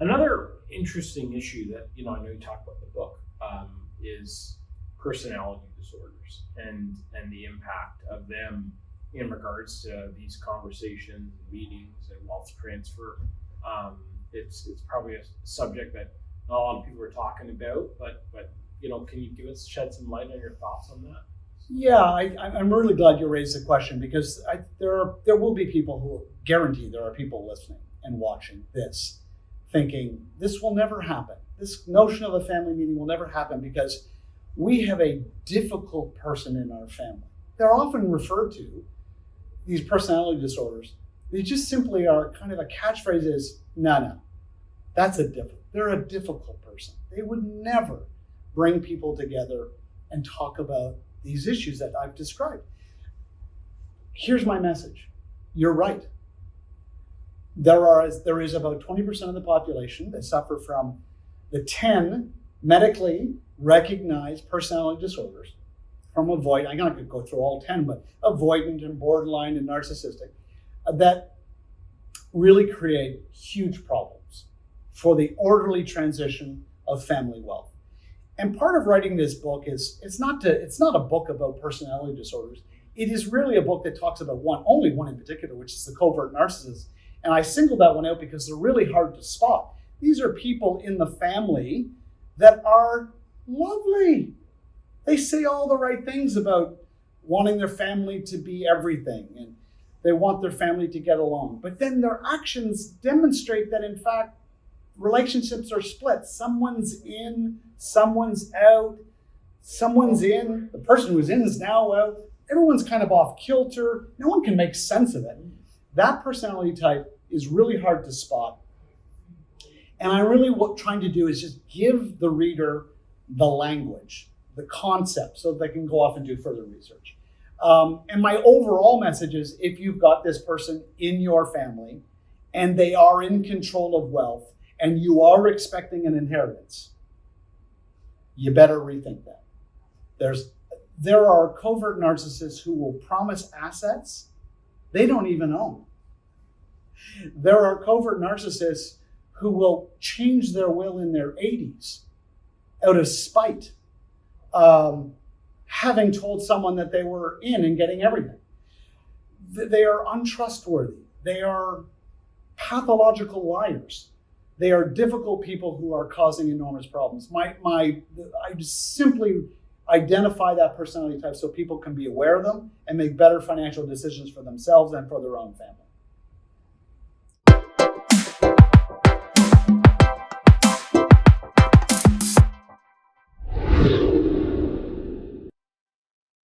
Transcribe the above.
Another interesting issue that I know you talk about in the book is personality disorders and the impact of them in regards to these conversations, meetings, and wealth transfer. It's probably a subject that not a lot of people are talking about, but can you shed some light on your thoughts on that? Yeah, I'm really glad you raised the question, because there will be people who guarantee there are people listening and watching this thinking this will never happen. This notion of a family meeting will never happen because we have a difficult person in our family. They're often referred to, these personality disorders, they just simply are kind of a catchphrase is, no, they're a difficult person. They would never bring people together and talk about these issues that I've described. Here's my message. You're right. There is about 20% of the population that suffer from the 10 medically recognized personality disorders from avoid. I'm not going to go through all 10, but avoidant and borderline and narcissistic that really create huge problems for the orderly transition of family wealth. And part of writing this book is it's not a book about personality disorders. It is really a book that talks about only one in particular, which is the covert narcissist. And I singled that one out because they're really hard to spot. These are people in the family that are lovely. They say all the right things about wanting their family to be everything, and they want their family to get along. But then their actions demonstrate that, in fact, relationships are split. Someone's in, someone's out, someone's in, the person who's in is now out. Everyone's kind of off kilter. No one can make sense of it. That personality type is really hard to spot. And I really trying to do is just give the reader the language, the concept, so they can go off and do further research. And my overall message is, if you've got this person in your family and they are in control of wealth and you are expecting an inheritance, you better rethink that. There are covert narcissists who will promise assets they don't even own. There are covert narcissists who will change their will in their 80s out of spite, having told someone that they were in and getting everything. They are untrustworthy. They are pathological liars. They are difficult people who are causing enormous problems. I just simply identify that personality type so people can be aware of them and make better financial decisions for themselves and for their own family.